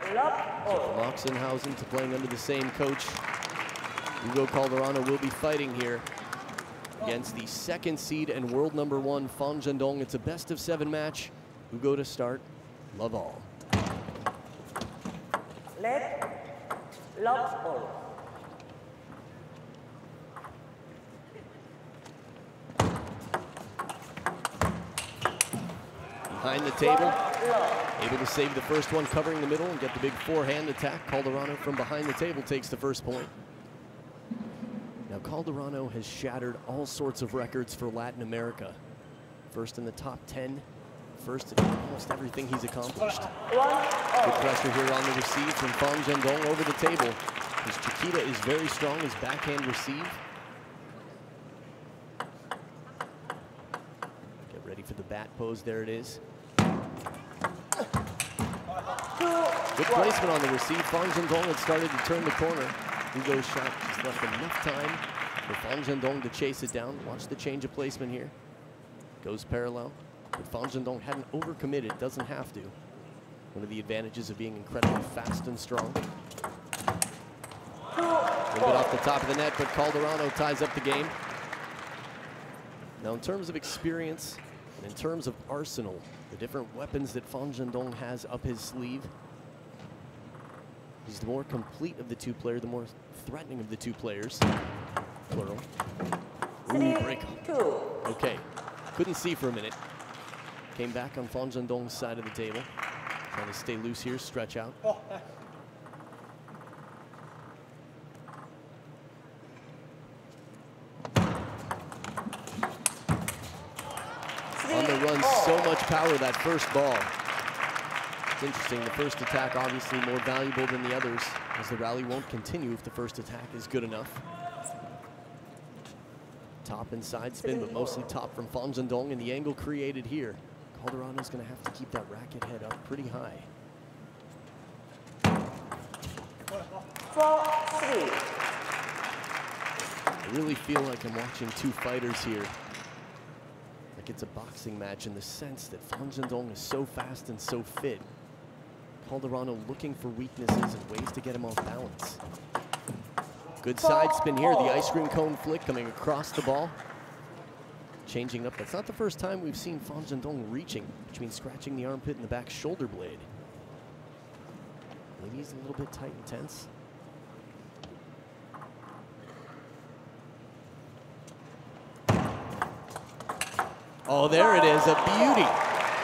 From Oxenhausen to playing under the same coach, Hugo Calderano will be fighting here against the second seed and world #1, Zhendong. It's a best-of-7 match. Hugo to start. Love all. Love all. Behind the table, able to save the first one, covering the middle and get the big forehand attack. Calderano from behind the table takes the first point. Now Calderano has shattered all sorts of records for Latin America. First in the top 10, first in almost everything he's accomplished. Good pressure here on the receive from Zhendong over the table. His Chiquita is very strong, his backhand receive. Get ready for the bat pose, there it is. Good placement on the receive. Zhendong had started to turn the corner. Hugo's shot just left enough time for Zhendong to chase it down. Watch the change of placement here. Goes parallel. But Zhendong hadn't overcommitted, doesn't have to. One of the advantages of being incredibly fast and strong. A little bit off the top of the net, but Calderano ties up the game. Now in terms of experience, and in terms of arsenal, the different weapons that Zhendong has up his sleeve, he's the more complete of the two players, the more threatening of the two players. Plural. Ooh, break. Okay, couldn't see for a minute. Came back on Zhendong's side of the table. Trying to stay loose here, stretch out. On the run, so much power that first ball. It's interesting, the first attack obviously more valuable than the others, as the rally won't continue if the first attack is good enough. Top and side spin, but mostly top from Zhendong, and the angle created here. Calderano's going to have to keep that racket head up pretty high. 4-3. I really feel like I'm watching two fighters here. Like it's a boxing match in the sense that Zhendong is so fast and so fit. Calderano looking for weaknesses and ways to get him off balance. Good side spin here, the ice cream cone flick coming across the ball. Changing up, that's not the first time we've seen Zhendong reaching, which means scratching the armpit and the back shoulder blade. Maybe he's a little bit tight and tense. Oh, there it is, a beauty.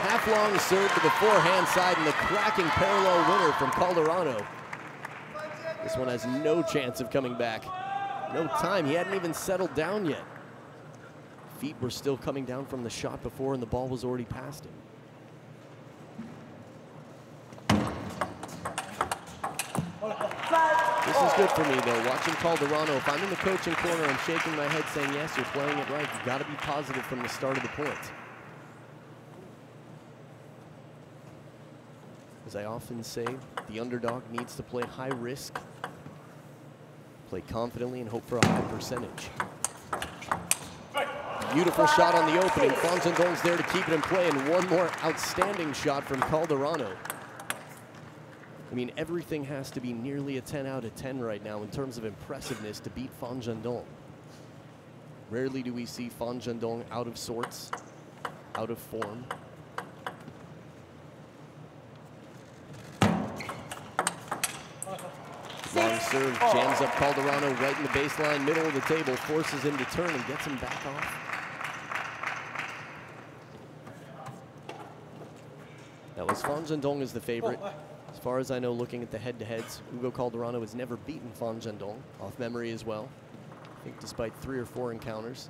Half-long serve to the forehand side and the cracking parallel winner from Calderano. This one has no chance of coming back. No time, he hadn't even settled down yet. Feet were still coming down from the shot before and the ball was already past him. This is good for me though, watching Calderano. If I'm in the coaching corner, I'm shaking my head saying, yes, you're playing it right. You've got to be positive from the start of the point. As I often say, the underdog needs to play high risk, play confidently, and hope for a high percentage. Beautiful shot on the opening. Zhendong's there to keep it in play, and one more outstanding shot from Calderano. I mean, everything has to be nearly a 10 out of 10 right now in terms of impressiveness to beat Zhendong. Rarely do we see Zhendong out of sorts, out of form. Long serve, jams up Calderano right in the baseline, middle of the table, forces him to turn and gets him back off. That was Zhendong as the favorite. As far as I know, looking at the head-to-heads, Hugo Calderano has never beaten Zhendong, off memory as well. I think despite 3 or 4 encounters.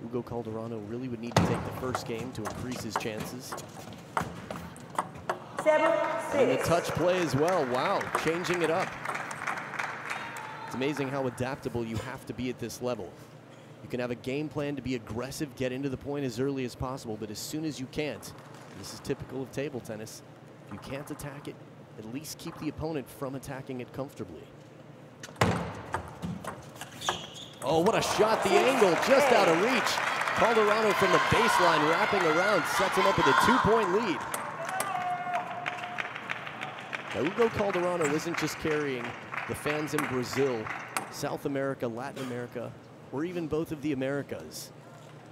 Hugo Calderano really would need to take the first game to increase his chances. 7-6. And the touch play as well, wow, changing it up. It's amazing how adaptable you have to be at this level. You can have a game plan to be aggressive, get into the point as early as possible, but as soon as you can't, this is typical of table tennis, if you can't attack it, at least keep the opponent from attacking it comfortably. Oh, what a shot, the angle just out of reach. Calderano from the baseline wrapping around, sets him up with a 2-point lead. Now, Hugo Calderano isn't just carrying the fans in Brazil, South America, Latin America, or even both of the Americas.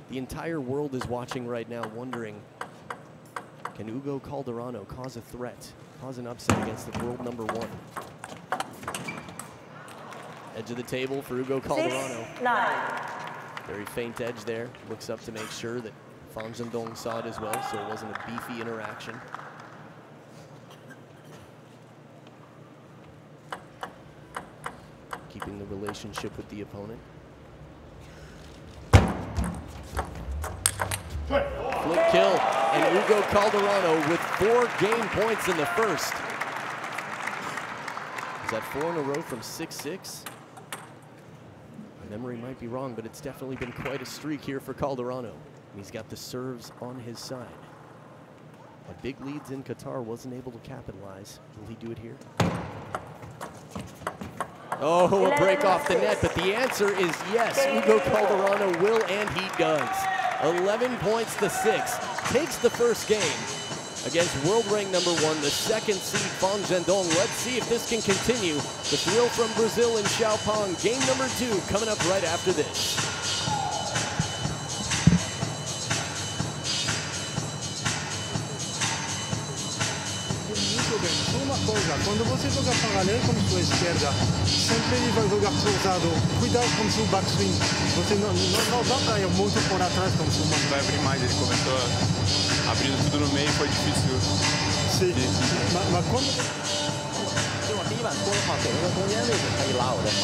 The entire world is watching right now, wondering, can Hugo Calderano cause a threat, cause an upset against the world number 1? Edge of the table for Hugo Calderano. 6-9. Very faint edge there. Looks up to make sure that Zhendong saw it as well, so it wasn't a beefy interaction. Keeping the relationship with the opponent. Flip kill, and Hugo Calderano with 4 game points in the first. Is that 4 in a row from 6-6? My memory might be wrong, but it's definitely been quite a streak here for Calderano. And he's got the serves on his side. A big leads in Qatar, wasn't able to capitalize. Will he do it here? Oh, a break off the net, but the answer is yes. Hugo Calderano will, and he does. 11 points to 6. Takes the first game against world rank number 1, the second seed Zhendong. Let's see if this can continue. The thrill from Brazil in Xiaopeng. Game number 2 coming up right after this. Uma coisa, quando você joga paralelo com sua esquerda, sempre ele vai jogar cruzado. Cuidado com seu backswing. Você não dá para ir muito por atrás com sua mão. Vai abrir mais, ele começou abrindo tudo no meio, foi difícil. Sim, mas quando... 就往第一板拖的话，给那个中间位置可以拉我的马，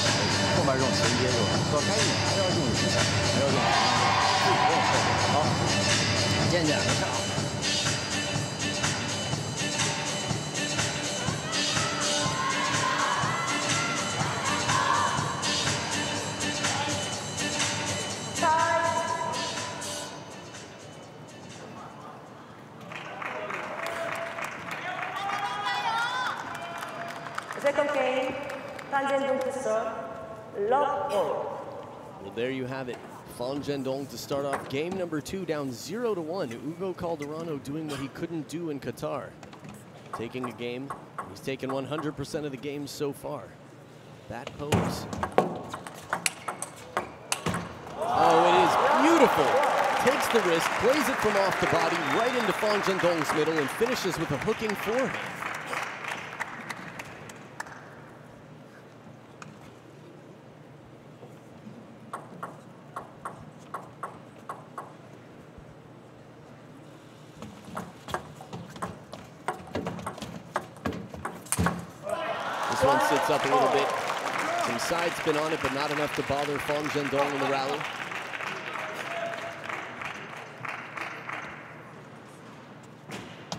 后面这种衔接就说该还是要用力，还是要用力，自己不用侧脚，好，渐渐的上。 Second game, Zhendong to serve, love all. Well, there you have it. Zhendong to start off game number 2, down 0-1. Hugo Calderano doing what he couldn't do in Qatar. Taking a game. He's taken 100% of the games so far. That pose. Oh, it is beautiful. Takes the risk, plays it from off the body, right into Zhendong's middle, and finishes with a hooking forehand. This one sits up a little bit. Some side spin on it, but not enough to bother Zhendong in the rally.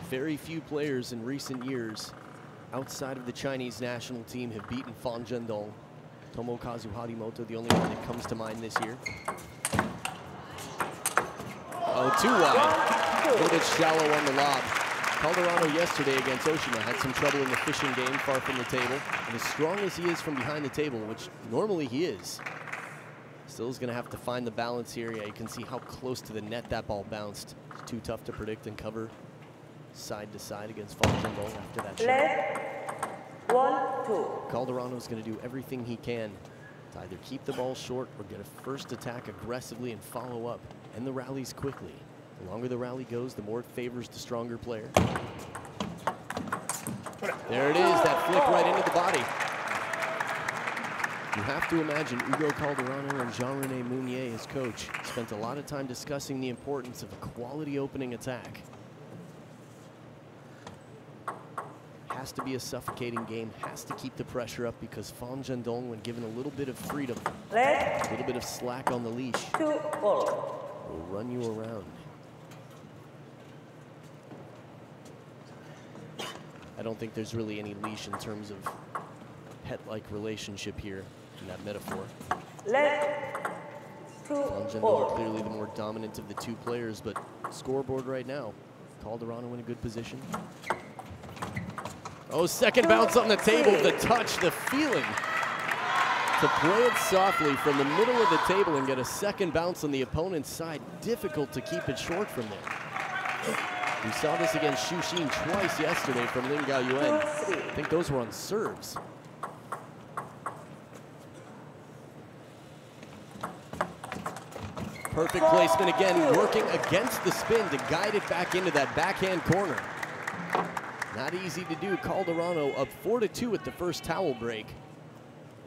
Very few players in recent years outside of the Chinese national team have beaten Zhendong. Tomokazu Harimoto, the only one that comes to mind this year. Oh, too wide. A little bit shallow on the lob. Calderano yesterday against Oshima had some trouble in the fishing game, far from the table. And as strong as he is from behind the table, which normally he is, still is going to have to find the balance here. Yeah, you can see how close to the net that ball bounced. It's too tough to predict and cover side to side against Zhendong after that shot. 1-2. Calderano's going to do everything he can to either keep the ball short or get a first attack aggressively and follow up, and the rallies quickly. The longer the rally goes, the more it favors the stronger player. There it is, that flick right into the body. You have to imagine Hugo Calderano and Jean-René Mounier, his coach, spent a lot of time discussing the importance of a quality opening attack. Has to be a suffocating game, has to keep the pressure up, because Zhendong, when given a little bit of freedom, a little bit of slack on the leash, 2-4. will run you around. I don't think there's really any leash in terms of pet-like relationship here in that metaphor. Zhendong clearly the more dominant of the two players, but scoreboard right now, Calderano in a good position. Oh, second bounce on the table, the touch, the feeling to play it softly from the middle of the table and get a second bounce on the opponent's side. Difficult to keep it short from there. We saw this against Xu Xin twice yesterday from Lin Gaoyuan. 2-3. I think those were on serves. Perfect placement again, working against the spin to guide it back into that backhand corner. Not easy to do. Calderano up 4-2 at the first towel break.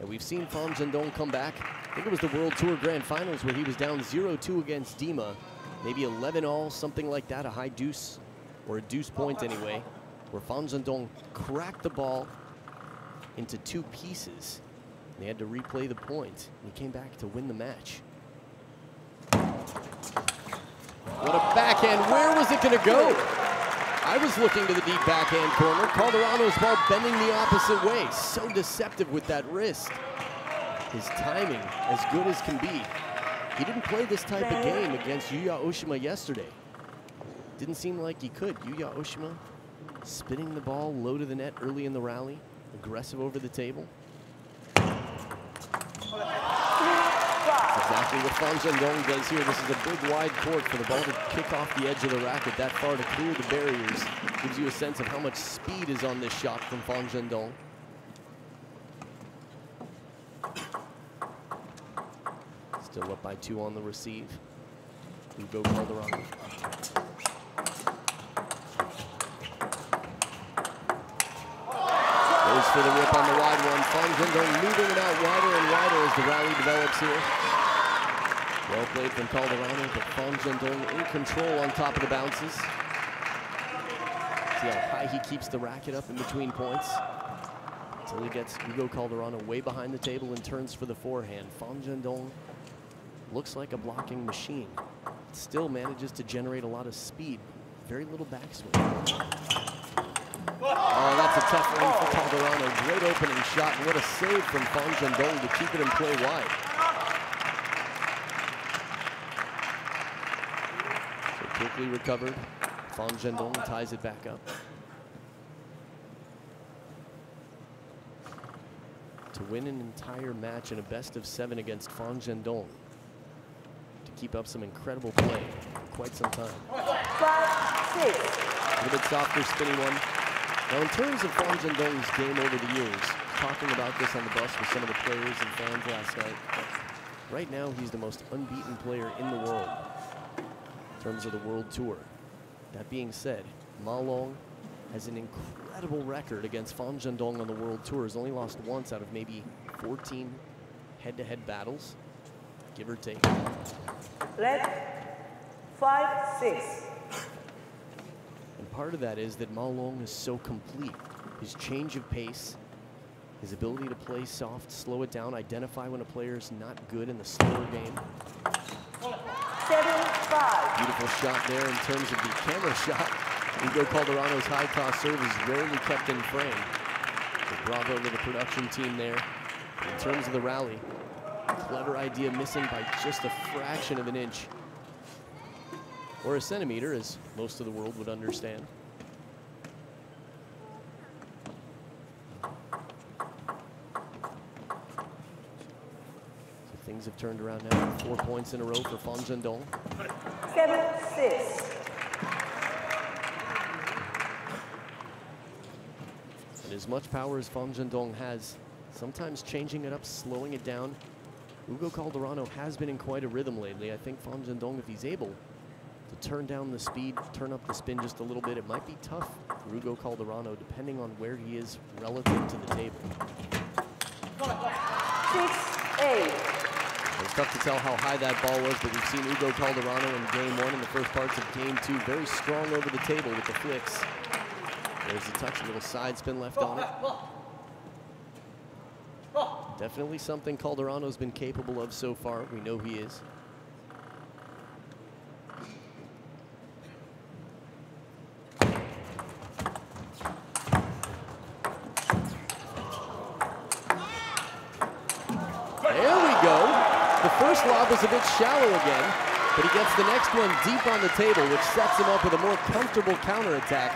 And we've seen Fan Zhendong come back. I think it was the World Tour Grand Finals where he was down 0-2 against Dima. Maybe 11-all, something like that, a high deuce, or a deuce point anyway, where Fan Zhendong cracked the ball into 2 pieces. They had to replay the point, and he came back to win the match. What a backhand. Where was it going to go? I was looking to the deep backhand corner. Calderano's ball bending the opposite way. So deceptive with that wrist. His timing as good as can be. He didn't play this type of game against Yuya Oshima yesterday. Didn't seem like he could. Yuya Oshima spinning the ball low to the net early in the rally. Aggressive over the table. Exactly what Fan Zhendong does here. This is a big wide court for the ball to kick off the edge of the racket that far to clear the barriers. Gives you a sense of how much speed is on this shot from Fan Zhendong. Still up by 2 on the receive. Hugo Calderano. Goes for the rip on the wide one. Fan Zhendong moving it out wider and wider as the rally develops here. Well played from Calderano, but Fan Zhendong in control on top of the bounces. See how high he keeps the racket up in between points. Until he gets Hugo Calderano way behind the table and turns for the forehand. Fan Zhendong looks like a blocking machine. Still manages to generate a lot of speed. Very little backswing. Oh, that's a tough one for Calderano. Great opening shot, and what a save from Fan Zhendong to keep it in play wide. So quickly recovered. Fan Zhendong ties it back up. To win an entire match in a best-of-7 against Fan Zhendong. To keep up some incredible play for quite some time. 5-6. A little bit softer, spinny one. Now, in terms of Fan Zhendong's game over the years, talking about this on the bus with some of the players and fans last night, right now he's the most unbeaten player in the world in terms of the World Tour. That being said, Ma Long has an incredible record against Fan Zhendong on the World Tour. He's only lost once out of maybe 14 head-to-head battles, give or take. Red. 5-6. And part of that is that Ma Long is so complete. His change of pace, his ability to play soft, slow it down, identify when a player's not good in the slower game. 7-5. Beautiful shot there in terms of the camera shot. Hugo Calderano's high toss serve is rarely kept in frame. So bravo to the production team there. In terms of the rally, clever idea missing by just a fraction of an inch. Or a centimeter, as most of the world would understand. So things have turned around now. 4 points in a row for Fan Zhendong. 7-6. And as much power as Fan Zhendong has, sometimes changing it up, slowing it down. Hugo Calderano has been in quite a rhythm lately. I think Fan Zhendong, if he's able to turn down the speed, turn up the spin just a little bit, it might be tough for Hugo Calderano, depending on where he is relative to the table. 6-8. It's tough to tell how high that ball was, but we've seen Hugo Calderano in game 1 and the first parts of game 2, very strong over the table with the flicks. There's the touch, a little side spin left on it. Definitely something Calderano's been capable of so far. We know he is. There we go. The first lob was a bit shallow again, but he gets the next one deep on the table, which sets him up with a more comfortable counterattack.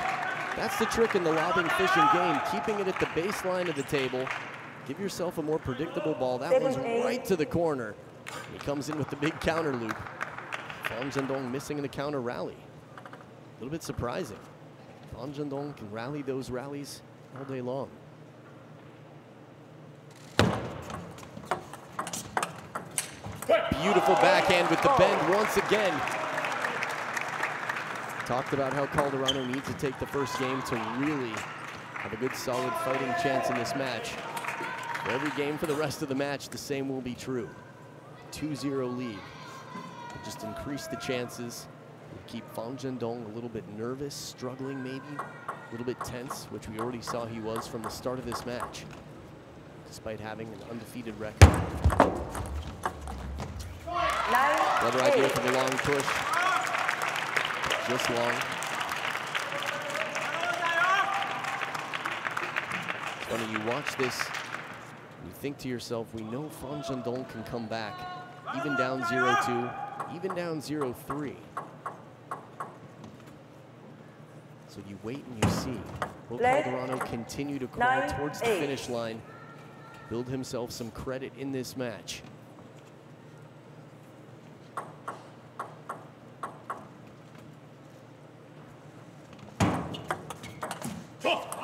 That's the trick in the lobbing fishing game, keeping it at the baseline of the table. Give yourself a more predictable ball. That one's right to the corner. He comes in with the big counter loop. Fan Zhendong missing in the counter rally. little bit surprising. Zhendong can rally those rallies all day long. Beautiful backhand with the bend once again. Talked about how Calderano needs to take the first game to really have a good solid fighting chance in this match. For every game for the rest of the match, the same will be true. 2-0 lead. It'll just increase the chances. It'll keep Zhendong a little bit nervous, struggling maybe, a little bit tense, which we already saw he was from the start of this match, despite having an undefeated record. Another idea for the long push. Just long. It's funny, you watch this, you think to yourself, we know Zhendong can come back, even down 0-2, even down 0-3. So you wait and you see. Will Calderano continue to crawl towards the finish line, build himself some credit in this match?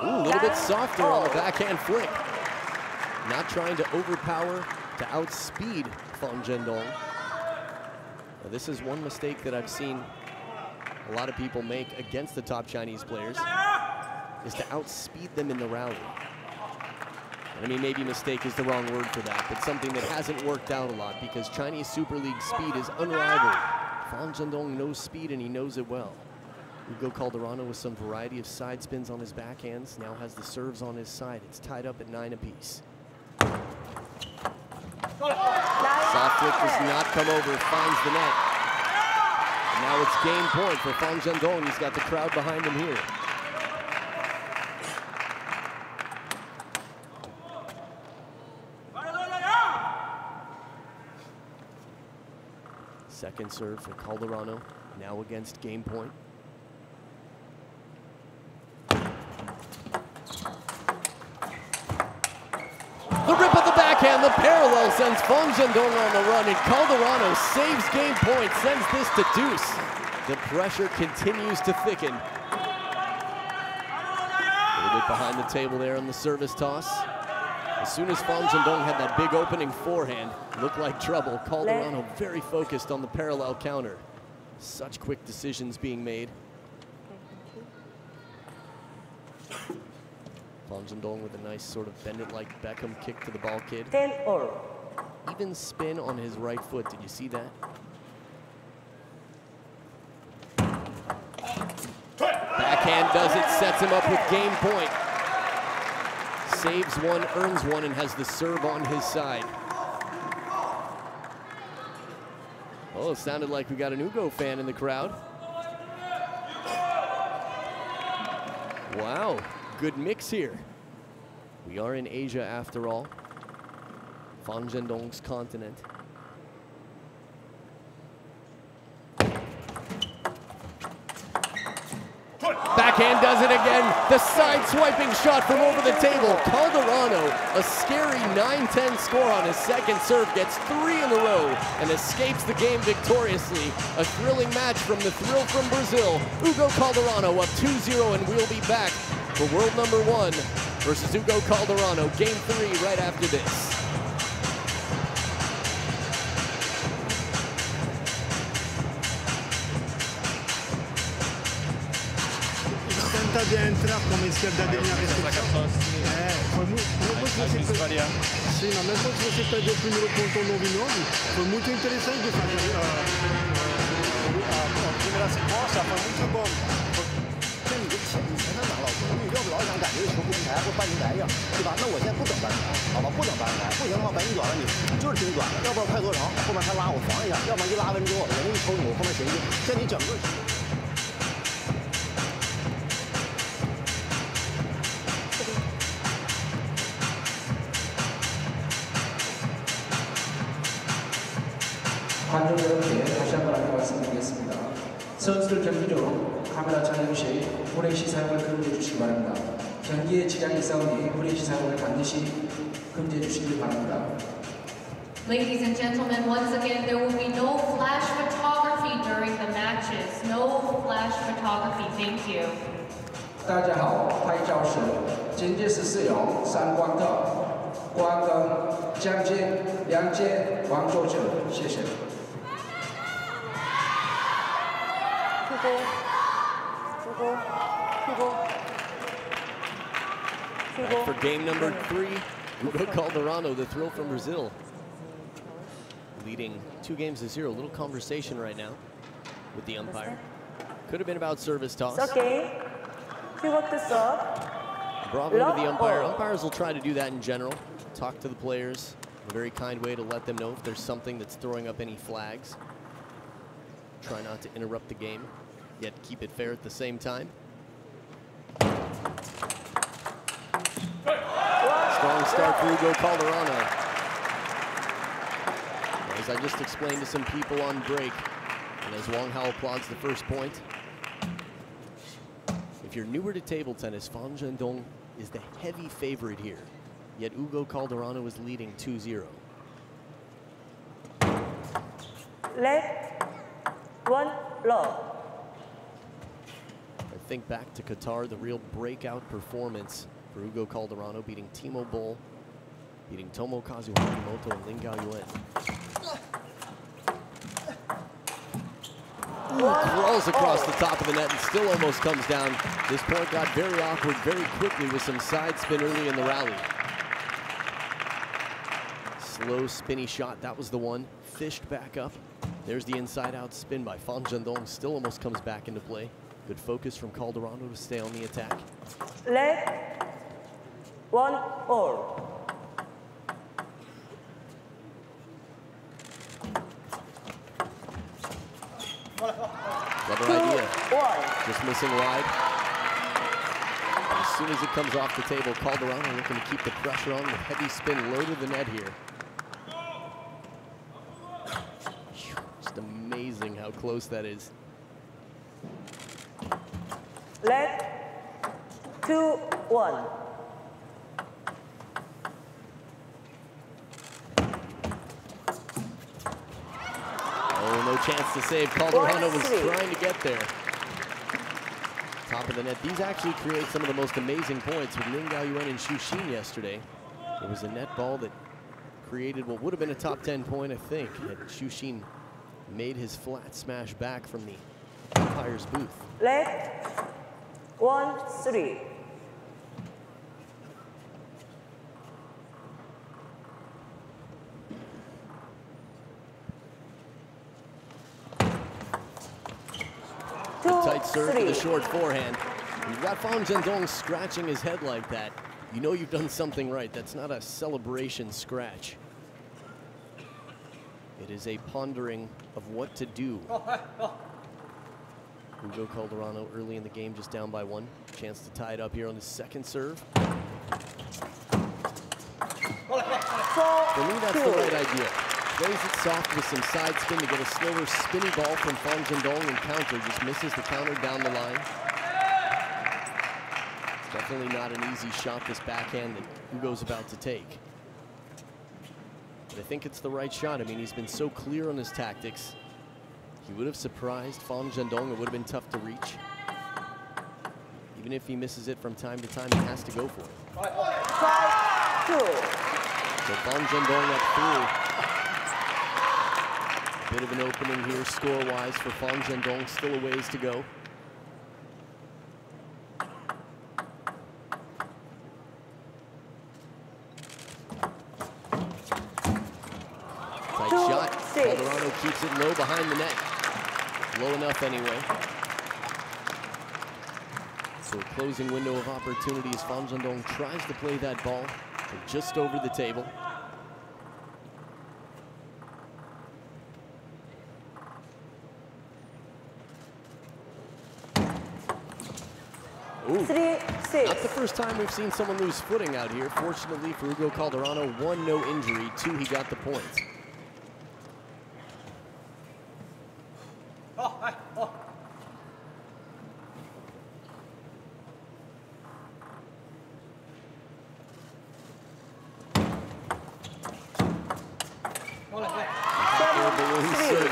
Ooh, a little bit softer on the backhand flick. Not trying to overpower, to outspeed Zhendong. Now, this is one mistake that I've seen a lot of people make against the top Chinese players, is to outspeed them in the rally. And I mean, maybe mistake is the wrong word for that, but something that hasn't worked out a lot because Chinese Super League speed is unrivaled. Zhendong knows speed and he knows it well. Hugo Calderano with some variety of side spins on his backhands, now has the serves on his side. It's tied up at 9 apiece. Soft flick does not come over, finds the net. And now it's game point for Zhendong. He's got the crowd behind him here. Second serve for Calderano, now against game point. The rip of the backhand, the parallel sends Zhendong on the run, and Calderano saves game point, sends this to deuce. The pressure continues to thicken. A little bit behind the table there on the service toss. As soon as Zhendong had that big opening forehand, looked like trouble. Calderano very focused on the parallel counter. Such quick decisions being made. Zhendong with a nice sort of bend it like Beckham kick to the ball kid. 10-all. Even spin on his right foot. Did you see that? Backhand does it, sets him up with game point. Saves one, earns one, and has the serve on his side. Oh, it sounded like we got an Hugo fan in the crowd. Wow. Good mix here. We are in Asia after all. Zhendong's continent. Backhand does it again. The side swiping shot from over the table. Calderano, a scary 9-10 score on his second serve, gets 3 in a row and escapes the game victoriously. A thrilling match from the thrill from Brazil. Hugo Calderano up 2-0, and we'll be back for world number 1 versus Hugo Calderano, game 3 right after this. Tenta de entrar como izquierda de linha recepção. Foi muito você sim, mas mesmo se você perdeu o primeiro ponto 9-9, foi muito interessante de fazer a primeira sequência, foi muito bom. 跟你的前的拿老球，你要不老想感觉球不平台或半平台一样，对吧？那我现在不等半平台，好吧，不等半平台，不行的话，把你短了，你就是挺短的，要不然快多长，后面他拉我防一下，要不然一拉完之后，人家一抽你，我后面衔接，在你整个。 관중 여러분께 다시 한번 안내 말씀드리겠습니다. 선수들 경기 중 카메라 촬영 시 후레쉬 사용을 금지해 주시기 바랍니다. 경기에 지장이 있사오니 후레쉬 사용을 반드시 금지해 주시기 바랍니다. Ladies and gentlemen, once again, there will be no flash photography during the match. matches. No flash photography, thank you. 大家好，拍照时警戒是使用闪光灯、光灯、将军、两肩、往左侧，谢谢。 Back for game number 3, Hugo Calderano, the throw from Brazil. Leading 2-0. A little conversation right now with the umpire. Could have been about service toss. It's okay. Hugo to serve. Bravo to the umpire. Umpires will try to do that in general. Talk to the players in a very kind way to let them know if there's something that's throwing up any flags. Try not to interrupt the game, yet keep it fair at the same time. Strong start for Hugo Calderano. As I just explained to some people on break, and as Wang Hao applauds the first point, if you're newer to table tennis, Zhendong is the heavy favorite here, yet Hugo Calderano is leading 2-0. Left, 1 love. I think back to Qatar, the real breakout performance for Hugo Calderano, beating Timo Boll, beating Tomokazu Hashimoto and Lin Gaoyuan. Crawls across the top of the net and still almost comes down. This point got very awkward very quickly with some side spin early in the rally. Slow spinny shot, that was the one. Fished back up. There's the inside out spin by Zhendong, still almost comes back into play. Good focus from Calderano to stay on the attack. Left, 1 all. Another idea. Just missing wide. As soon as it comes off the table, Calderano looking to keep the pressure on with heavy spin low to the net here. Just amazing how close that is. Left, 2-1. Oh, no chance to save. Calderano was trying to get there. Top of the net. These actually create some of the most amazing points with Lin Gaoyuan and Xu Xin yesterday. It was a net ball that created what would have been a top 10 point, I think, had Xu Xin made his flat smash back from the umpire's booth. Left, 1-3. Tight serve to the short forehand. You've got Zhendong scratching his head like that. You know you've done something right. That's not a celebration scratch. It is a pondering of what to do. Hugo Calderano early in the game, just down by 1. Chance to tie it up here on his second serve. For me, that's the right idea. Plays it soft with some side spin to get a slower spinny ball from Zhendong and counter. Just misses the counter down the line. It's definitely not an easy shot, this backhand that Hugo's about to take. But I think it's the right shot. I mean, he's been so clear on his tactics. He would have surprised Zhendong. It would have been tough to reach. Even if he misses it from time to time, he has to go for it. 5-2. So Zhendong at 3. Bit of an opening here score-wise for Zhendong. Still a ways to go. Tight shot. Calderano keeps it low behind the net. Low enough anyway. So a closing window of opportunity as Zhendong tries to play that ball just over the table. Ooh, 3-6. not the first time we've seen someone lose footing out here. Fortunately for Hugo Calderano, 1, no injury, 2, he got the points.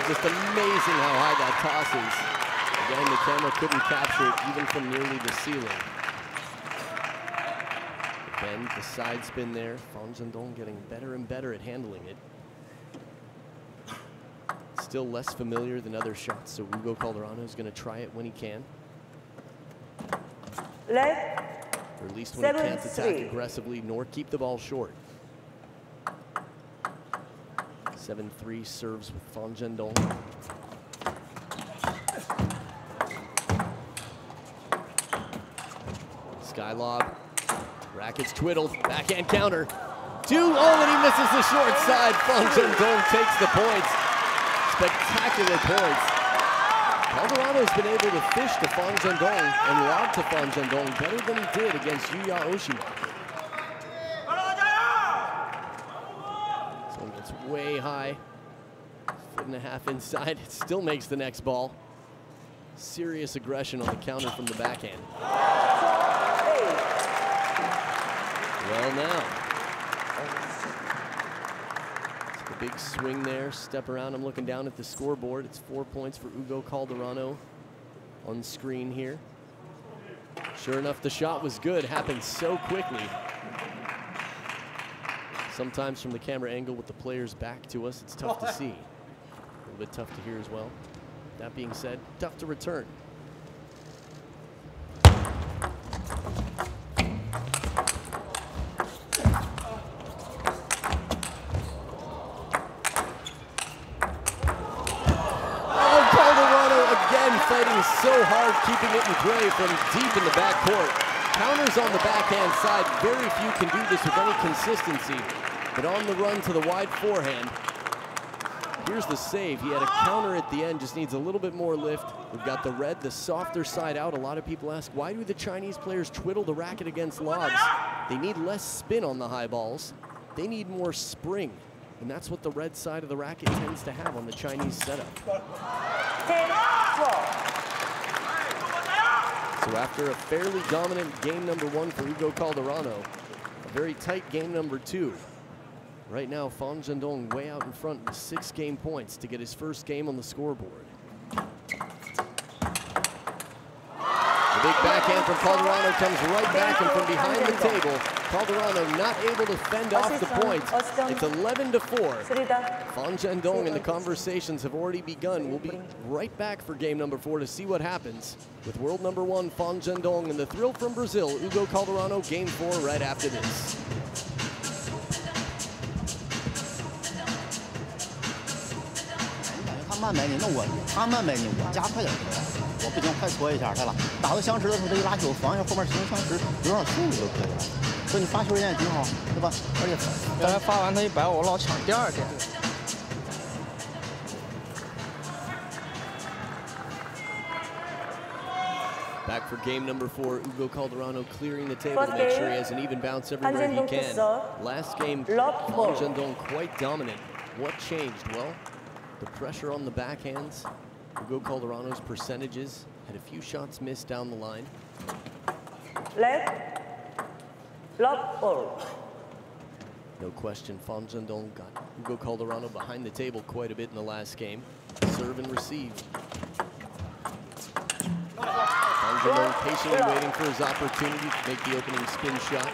Just amazing how high that toss is. Again, the camera couldn't capture it even from nearly the ceiling. The bend, the side spin there. Zhendong getting better and better at handling it. Still less familiar than other shots, so Hugo Calderano is going to try it when he can. Leg. Or at least when he can't attack aggressively nor keep the ball short. 7-3 serves with Zhendong. Sky lob. Rackets twiddled. Backhand counter. And he misses the short side. Zhendong takes the points. Spectacular points. Calderano's been able to fish to Zhendong and lob to Zhendong better than he did against Yuya Oshima. This one gets way high. 1.5 feet inside. It still makes the next ball. Serious aggression on the counter from the backhand. Well now. Big swing there, step around. I'm looking down at the scoreboard. It's 4 points for Hugo Calderano on screen here. Sure enough, the shot was good. Happened so quickly. Sometimes from the camera angle with the players back to us, it's tough to see. A little bit tough to hear as well. That being said, tough to return. Fighting so hard, keeping it in play from deep in the backcourt. Counters on the backhand side. Very few can do this with any consistency. But on the run to the wide forehand. Here's the save. He had a counter at the end, just needs a little bit more lift. We've got the red, the softer side out. A lot of people ask, why do the Chinese players twiddle the racket against lobs? They need less spin on the high balls. They need more spring. And that's what the red side of the racket tends to have on the Chinese setup. 10-4. So after a fairly dominant game number 1 for Hugo Calderano, a very tight game number 2. Right now, Zhendong way out in front with 6 game points to get his first game on the scoreboard. The big backhand from Calderano comes right back, and from behind the table, Calderano not able to fend off the point. It's 11-4. Zhendong and the conversations have already begun. We'll be right back for game number 4 to see what happens with world number 1 Zhendong and the thrill from Brazil, Hugo Calderano, game 4 right after this. Back for game number 4, Hugo Calderano clearing the table to make sure he has an even bounce everywhere he can. Last game, Zhendong quite dominant. What changed? Well, the pressure on the backhands. Hugo Calderano's percentages had a few shots missed down the line. Left, lob, all. No question, Zhendong got Hugo Calderano behind the table quite a bit in the last game. Serve and receive. Zhendong patiently waiting for his opportunity to make the opening spin shot.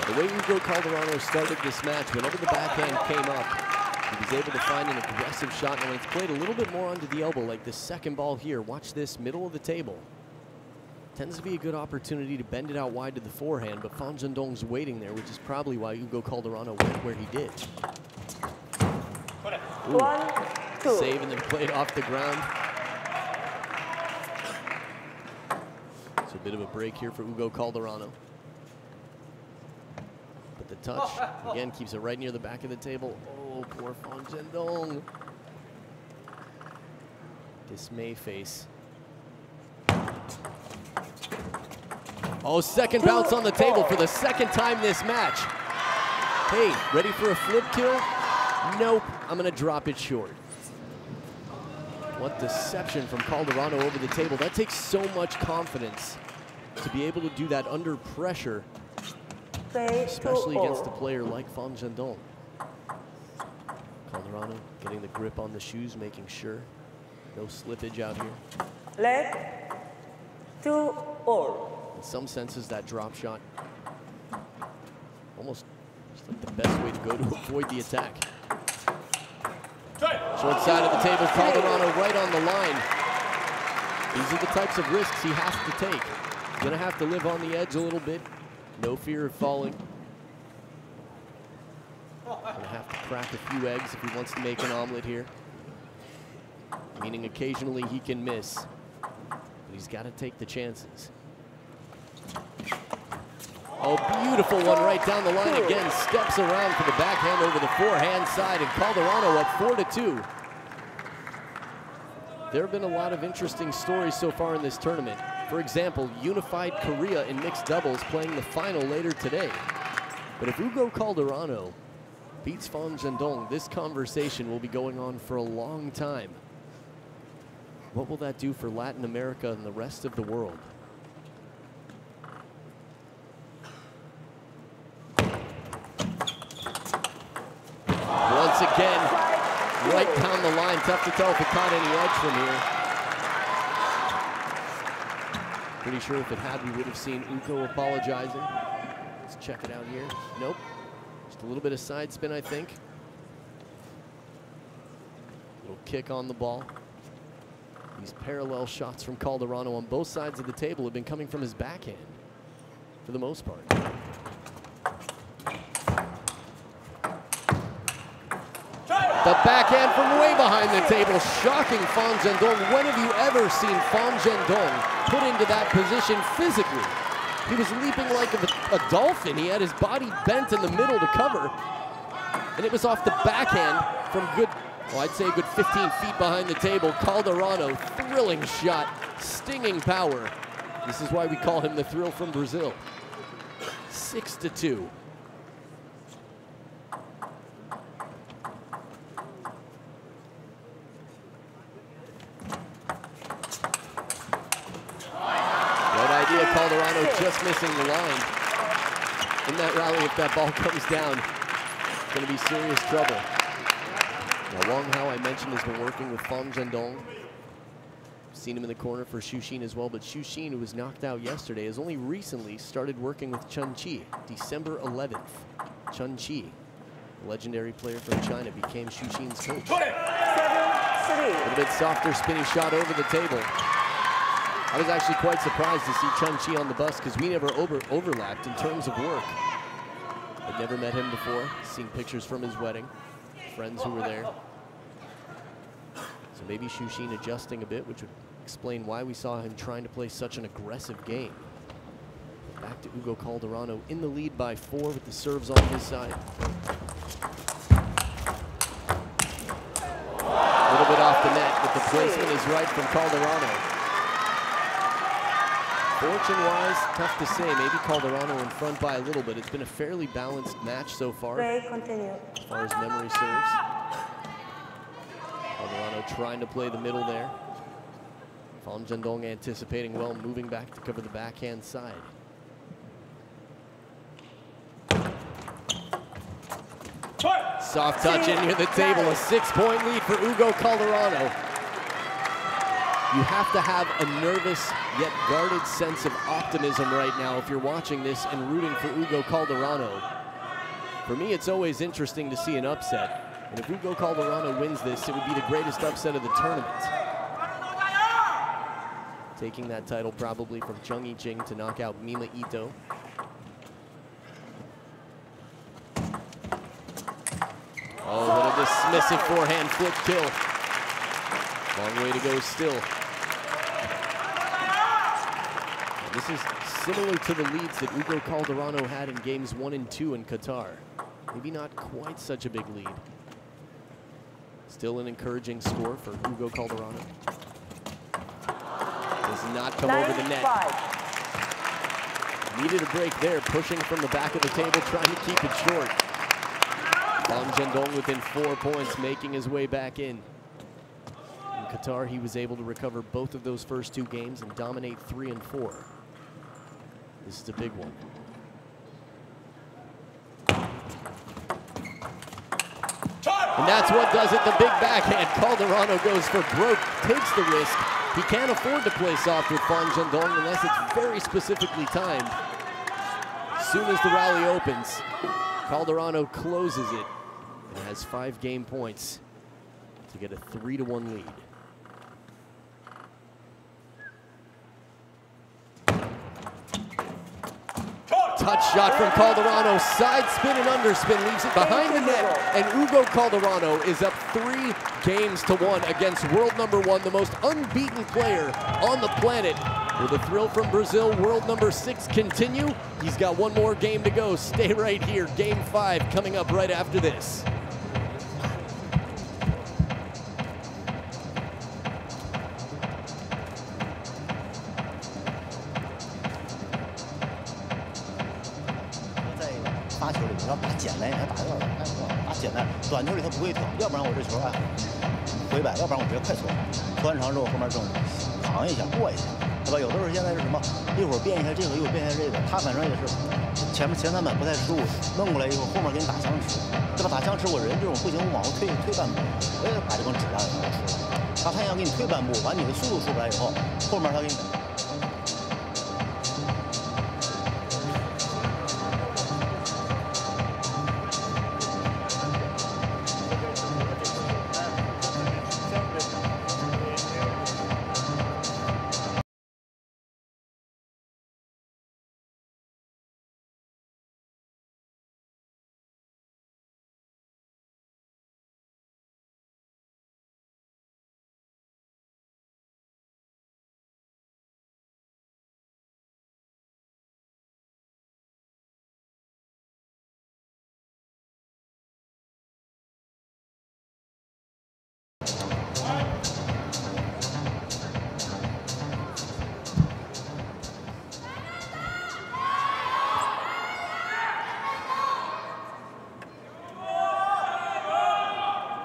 The way Hugo Calderano started this match, whenever the backhand came up, he was able to find an aggressive shot, and it's played a little bit more onto the elbow, like this second ball here. Watch this, middle of the table. Tends to be a good opportunity to bend it out wide to the forehand, but Zhendong's waiting there, which is probably why Hugo Calderano went where he did. Ooh. 1-2. Save and then played off the ground. So a bit of a break here for Hugo Calderano. But the touch, again, keeps it right near the back of the table. Oh, poor Zhendong. Dismay face. Oh, second bounce on the table for the second time this match. Hey, ready for a flip kill? Nope, I'm gonna drop it short. What deception from Calderano over the table. That takes so much confidence to be able to do that under pressure, especially against a player like Zhendong. Calderano getting the grip on the shoes, making sure no slippage out here. Leg, 2-all. In some senses, that drop shot almost just like the best way to go to avoid the attack. Short side of the table, Calderano right on the line. These are the types of risks he has to take. He's gonna have to live on the edge a little bit. No fear of falling. Gonna have to crack a few eggs if he wants to make an omelet here. Meaning occasionally he can miss, but he's gotta take the chances. Oh, beautiful one right down the line again. Steps around for the backhand over the forehand side, and Calderano up 4-2. There have been a lot of interesting stories so far in this tournament. For example, Unified Korea in mixed doubles playing the final later today. But if Hugo Calderano beats Zhendong, this conversation will be going on for a long time. What will that do for Latin America and the rest of the world? Once again, right down the line. Tough to tell if it caught any edge from here. Pretty sure if it had, we would have seen Hugo apologizing. Let's check it out here. Nope. Just a little bit of side spin, I think. Little kick on the ball. These parallel shots from Calderano on both sides of the table have been coming from his backhand for the most part. The backhand from way behind the table, shocking Zhendong. When have you ever seen Zhendong put into that position physically? He was leaping like a dolphin. He had his body bent in the middle to cover. And it was off the backhand from good, well, I'd say a good 15 feet behind the table. Calderano, thrilling shot, stinging power. This is why we call him the Thrill from Brazil. 6-2. Calderano just missing the line. In that rally, if that ball comes down, it's going to be serious trouble. Now, Wang Hao, I mentioned, has been working with Zhendong. Seen him in the corner for Xu Xin as well, but Xu Xin, who was knocked out yesterday, has only recently started working with Chen Qi. December 11th, Chen Qi, a legendary player from China, became Xu Xin's coach. 7-3. A little bit softer spinning shot over the table. I was actually quite surprised to see Chen Qi on the bus because we never overlapped in terms of work. I'd never met him before, seen pictures from his wedding, friends who were there. So maybe Xu Xin adjusting a bit, which would explain why we saw him trying to play such an aggressive game. Back to Hugo Calderano in the lead by 4 with the serves on his side. A little bit off the net, but the placement is right from Calderano. Fortune-wise, tough to say. Maybe Calderano in front by a little bit. It's been a fairly balanced match so far, as far as memory serves. Calderano trying to play the middle there. Zhendong anticipating well, moving back to cover the backhand side. Soft touch in near the table. A 6-point lead for Hugo Calderano. You have to have a nervous yet guarded sense of optimism right now if you're watching this and rooting for Hugo Calderano. For me, it's always interesting to see an upset. And if Hugo Calderano wins this, it would be the greatest upset of the tournament. Taking that title probably from Chung Yi-ching to knock out Mima Ito. Oh, what a dismissive forehand flip kill. Long way to go still. This is similar to the leads that Hugo Calderano had in games 1 and 2 in Qatar. Maybe not quite such a big lead. Still an encouraging score for Hugo Calderano. Does not come over the net. Needed a break there, pushing from the back of the table, trying to keep it short. Zhendong within 4 points, making his way back in. And Qatar, he was able to recover both of those first 2 games and dominate 3 and 4. This is a big one. And that's what does it, the big backhand. Calderano goes for broke, takes the risk. He can't afford to play soft with Zhendong unless it's very specifically timed. As soon as the rally opens, Calderano closes it and has 5 game points to get a 3-1 lead. Touch shot from Calderano, side spin and underspin, leaves it behind the net, and Hugo Calderano is up 3 games to 1 against world number 1, the most unbeaten player on the planet. Will the thrill from Brazil, world number 6, continue? He's got 1 more game to go. Stay right here. Game 5 coming up right after this.发球里头要打简单，要打有点打简单，短球里头不会跳，要不然我这球啊回摆，要不然我直接快搓，搓完长之后后面正扛一下过一下，对吧？有的时候现在是什么，一会儿变一下这个，一会儿变一下这个，他反正也是前3板不太失误，弄过来以后后面给你打枪池，对吧？打枪池我人这种不行，我往后退半步，我也把这根质量给它出来。他想给你退半步，完你的速度出不来以后，后面他给你。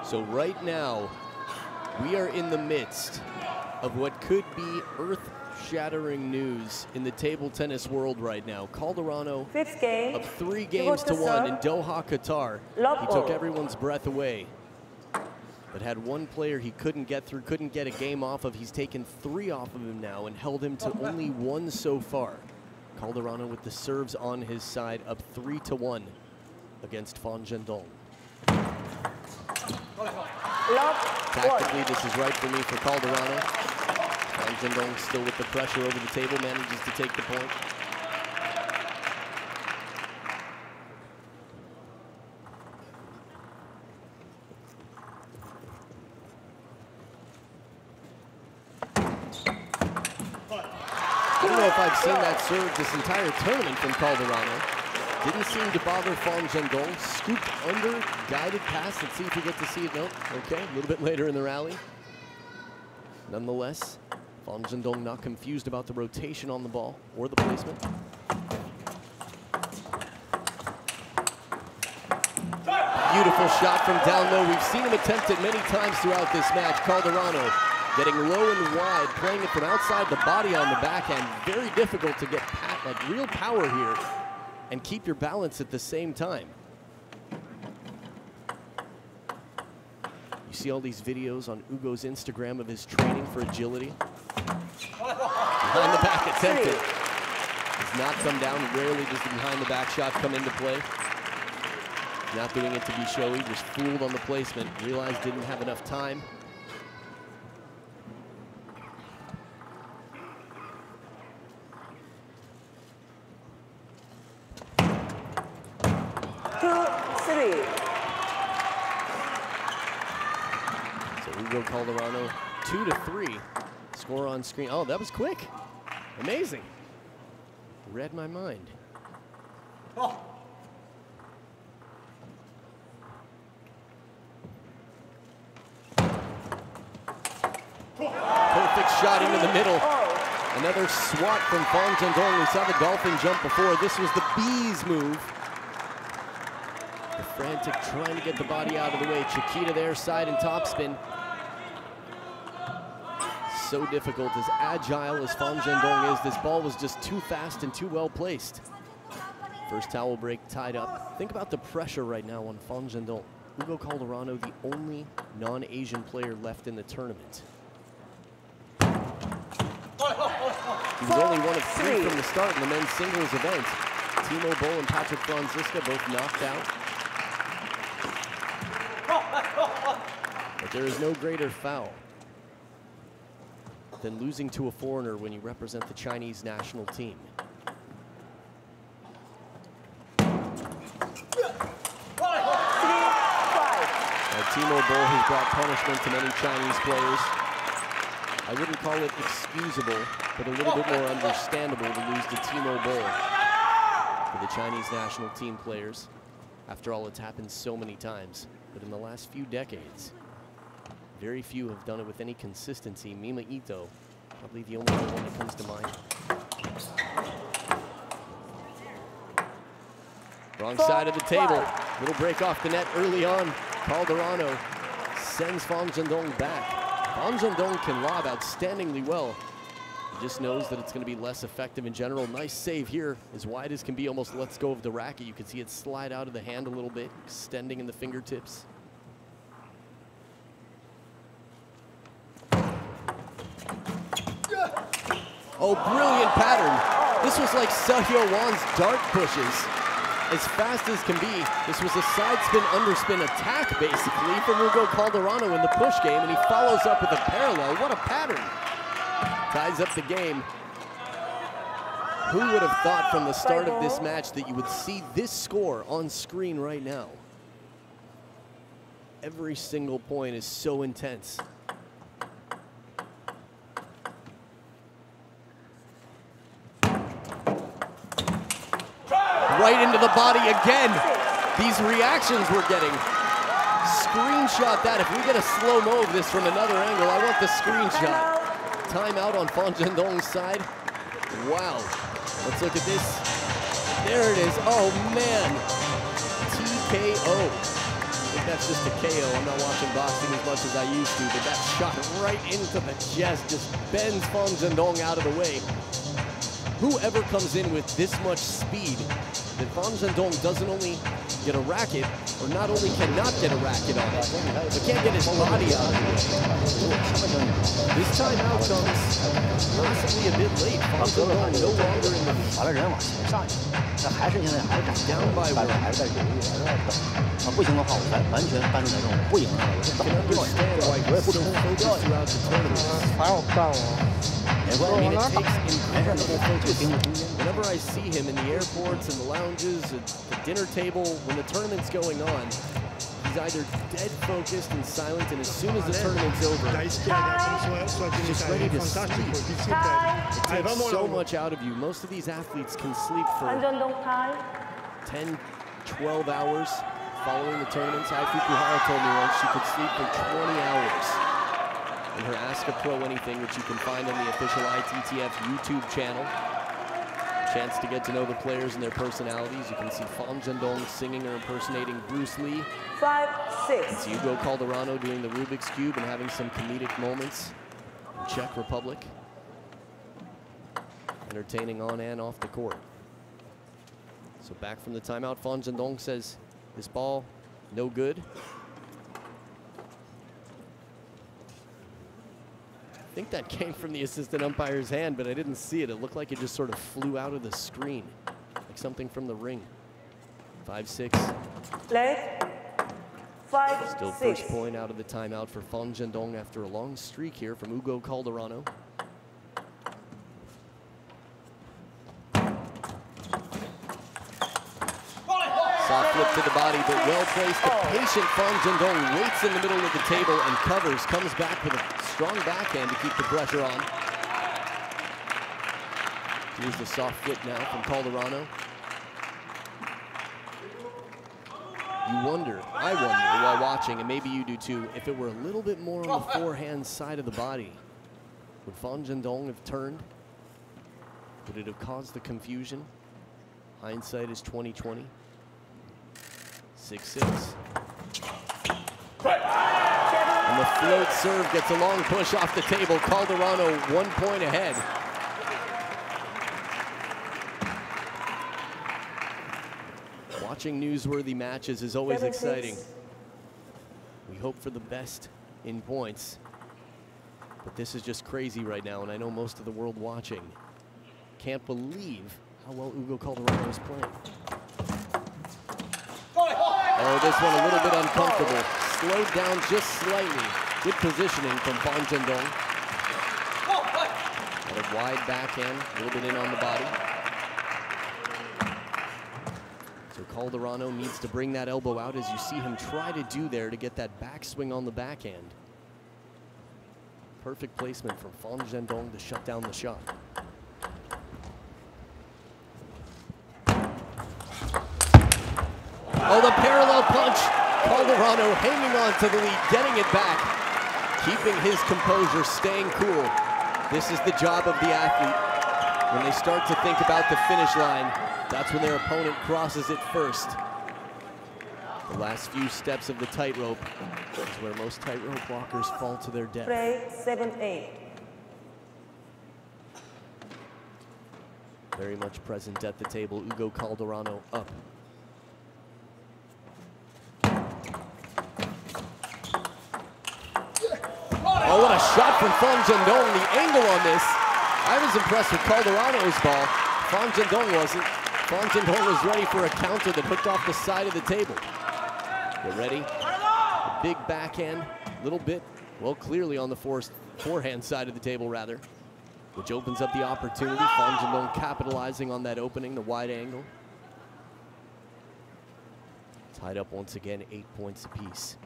So right now, we are in the midst of what could be earth-shattering news in the table tennis world right now. Calderano 5th game, up 3 games to 1 in Doha, Qatar. He took everyone's breath away, but had 1 player he couldn't get through, couldn't get a game off of. He's taken 3 off of him now and held him to only 1 so far. Calderano with the serves on his side, up 3-1 against Zhendong. Tactically, this is right for me for Calderano. Zhendong still with the pressure over the table, manages to take the point. I don't know if I've seen that serve this entire tournament from Calderano. Didn't seem to bother Zhendong. Scooped under, guided pass. Let's see if we get to see it. No, okay, a little bit later in the rally. Nonetheless, Zhendong not confused about the rotation on the ball or the placement. Beautiful shot from down low. We've seen him attempt it many times throughout this match. Calderano getting low and wide, playing it from outside the body on the backhand. Very difficult to get like real power here and keep your balance at the same time. You see all these videos on Hugo's Instagram of his training for agility. Behind the back attempted. Does not come down. Rarely does the behind the back shot come into play. Not doing it to be showy, just fooled on the placement. Realized didn't have enough time. Hugo Calderano 2-3. Score on screen. Oh, that was quick. Amazing. Read my mind. Oh. Perfect shot into the middle. Another swat from Zhendong. We saw the dolphin jump before. This was the bees move. The frantic trying to get the body out of the way. Chiquita there, side and topspin. so difficult. As agile as Fan Zhendong is, this ball was just too fast and too well placed. First towel break tied up. Think about the pressure right now on Fan Zhendong. Hugo Calderano, the only non-Asian player left in the tournament. He was only one of 3 from the start in the men's singles event. Timo Boll and Patrick Franziska both knocked out. But there is no greater foul than losing to a foreigner when you represent the Chinese national team. Timo Boll has brought punishment to many Chinese players. I wouldn't call it excusable, but a little bit more understandable to lose to Timo Boll for the Chinese national team players. After all, it's happened so many times. But in the last few decades, very few have done it with any consistency. Mima Ito, probably the only one that comes to mind. Wrong side of the table. Little break off the net early on. Calderano sends Fan Zhendong back. Fan Zhendong can lob outstandingly well. He just knows that it's going to be less effective in general. Nice save here, as wide as can be, almost lets go of the racket. You can see it slide out of the hand a little bit, extending in the fingertips. Oh, brilliant pattern. This was like Sehyo Wan's dart pushes. As fast as can be. This was a side spin, underspin attack, basically, from Hugo Calderano in the push game, and he follows up with a parallel. What a pattern. Ties up the game. Who would have thought from the start of this match that you would see this score on screen right now? Every single point is so intense. Right into the body again. These reactions we're getting. Screenshot that. If we get a slow-mo of this from another angle, I want the screenshot. Timeout on Fan Zhendong's side. Wow. Let's look at this. There it is. Oh, man. TKO. I think that's just a KO. I'm not watching boxing as much as I used to, but that shot right into the chest just bends Fan Zhendong out of the way. Whoever comes in with this much speed, that Fan Zhendong doesn't only get a racket, or not only cannot get a racket on it, but can't get his body out of the way. This timeout comes possibly a bit late. Fan Zhendong no longer in the lead. Down by 1. You can understand why he's so focused throughout the tournament. I mean, it takes incredible focus. Whenever I see him in the airports and the lounges, at the dinner table, when the tournament's going on, he's either dead focused and silent, and as soon as the tournament's over, he's just ready to sleep. It takes so much out of you. Most of these athletes can sleep for 10, 12 hours following the tournaments. Ai Fukuhara told me once she could sleep for 20 hours. In her Ask a Pro Anything, which you can find on the official ITTF YouTube channel. Chance to get to know the players and their personalities. You can see Fan Zhendong singing or impersonating Bruce Lee. 5-6. It's Hugo Calderano doing the Rubik's Cube and having some comedic moments in Czech Republic. Entertaining on and off the court. So back from the timeout, Fan Zhendong says, this ball, no good. I think that came from the assistant umpire's hand, but I didn't see it. It looked like it just sort of flew out of the screen, like something from the ring. 5-6. Play. 5-6. Still first point out of the timeout for Fan Zhendong after a long streak here from Hugo Calderano. Soft flip to the body, but well placed. The patient Fan Zhendong waits in the middle of the table and covers, comes back with a strong backhand to keep the pressure on. Here's the soft flip now from Calderano. You wonder, I wonder while watching, and maybe you do too, if it were a little bit more on the forehand side of the body, would Fan Zhendong have turned? Would it have caused the confusion? Hindsight is 20/20. 6-6. And the float serve gets a long push off the table. Calderano 1 point ahead. Watching newsworthy matches is always exciting. We hope for the best in points. But this is just crazy right now, and I know most of the world watching can't believe how well Hugo Calderano is playing. Oh, this one a little bit uncomfortable. Slowed down just slightly. Good positioning from Zhendong. Got a wide backhand, a little bit in on the body. So Calderano needs to bring that elbow out, as you see him try to do there, to get that backswing on the backhand. Perfect placement from Zhendong to shut down the shot. Oh, the parallel punch. Calderano hanging on to the lead, getting it back, keeping his composure, staying cool. This is the job of the athlete. When they start to think about the finish line, that's when their opponent crosses it first. The last few steps of the tightrope is where most tightrope walkers fall to their death. Play 7-8. Very much present at the table. Hugo Calderano up. Oh, what a shot from Zhendong. The angle on this. I was impressed with Calderano's ball. Zhendong wasn't. Zhendong was ready for a counter that hooked off the side of the table. Get ready. Big backhand, little bit, well, clearly on the forehand side of the table, rather, which opens up the opportunity. Zhendong capitalizing on that opening, the wide angle. Tied up once again, 8 points apiece.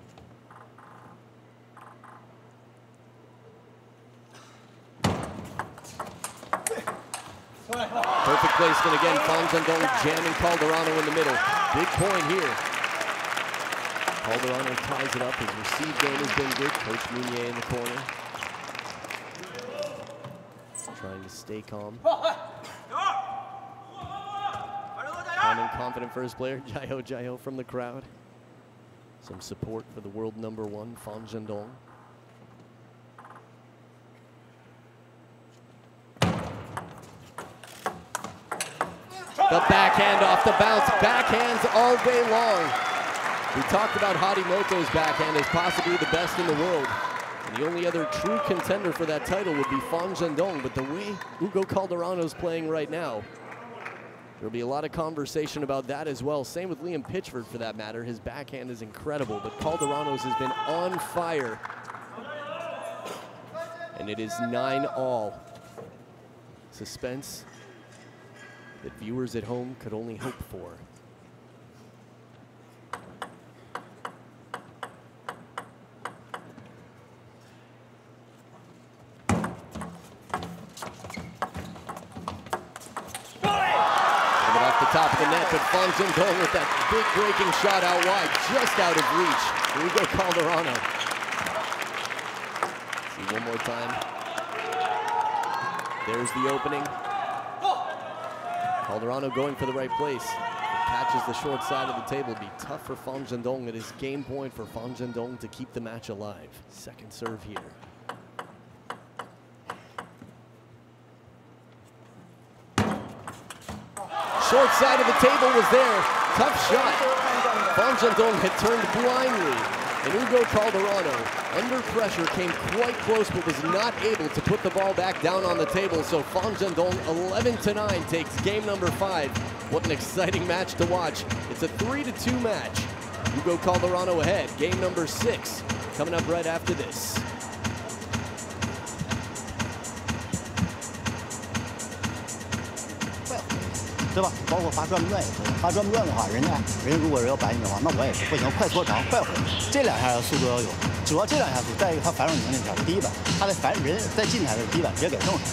Perfect placement again. Zhendong jamming Calderano in the middle. Big point here. Calderano ties it up. His receive game has been good. Coach Meunier in the corner, trying to stay calm. Calm and confident first player. Jayo from the crowd. Some support for the world #1, Zhendong. The backhand off the bounce. Backhands all day long. We talked about Harimoto's backhand as possibly the best in the world. And the only other true contender for that title would be Zhendong. But the way Hugo Calderano's playing right now, there'll be a lot of conversation about that as well. Same with Liam Pitchford, for that matter. His backhand is incredible, but Calderano's has been on fire. And it is 9-all. Suspense that viewers at home could only hope for. Off the top of the net, but Zhendong with that big breaking shot out wide, just out of reach. Here we go, Calderano. See one more time. There's the opening. Calderano going for the right place. Catches the short side of the table. It'd be tough for Zhendong. It is game point for Zhendong to keep the match alive. Second serve here. Short side of the table was there. Tough shot. Zhendong had turned blindly. And Hugo Calderano, under pressure, came quite close but was not able to put the ball back down on the table. So Zhendong, 11-9, takes game #5. What an exciting match to watch. It's a 3-2 match. Hugo Calderano ahead. Game #6 coming up right after this. 对吧？包括发转不转也可以。发转不转的话，人如果是要扳你的话，那我也是不行，快搓长快回。这两下速度要有，主要这两下速度。再一个，他反手拧那条，第一板，他在人在近台的第一板直接给正手，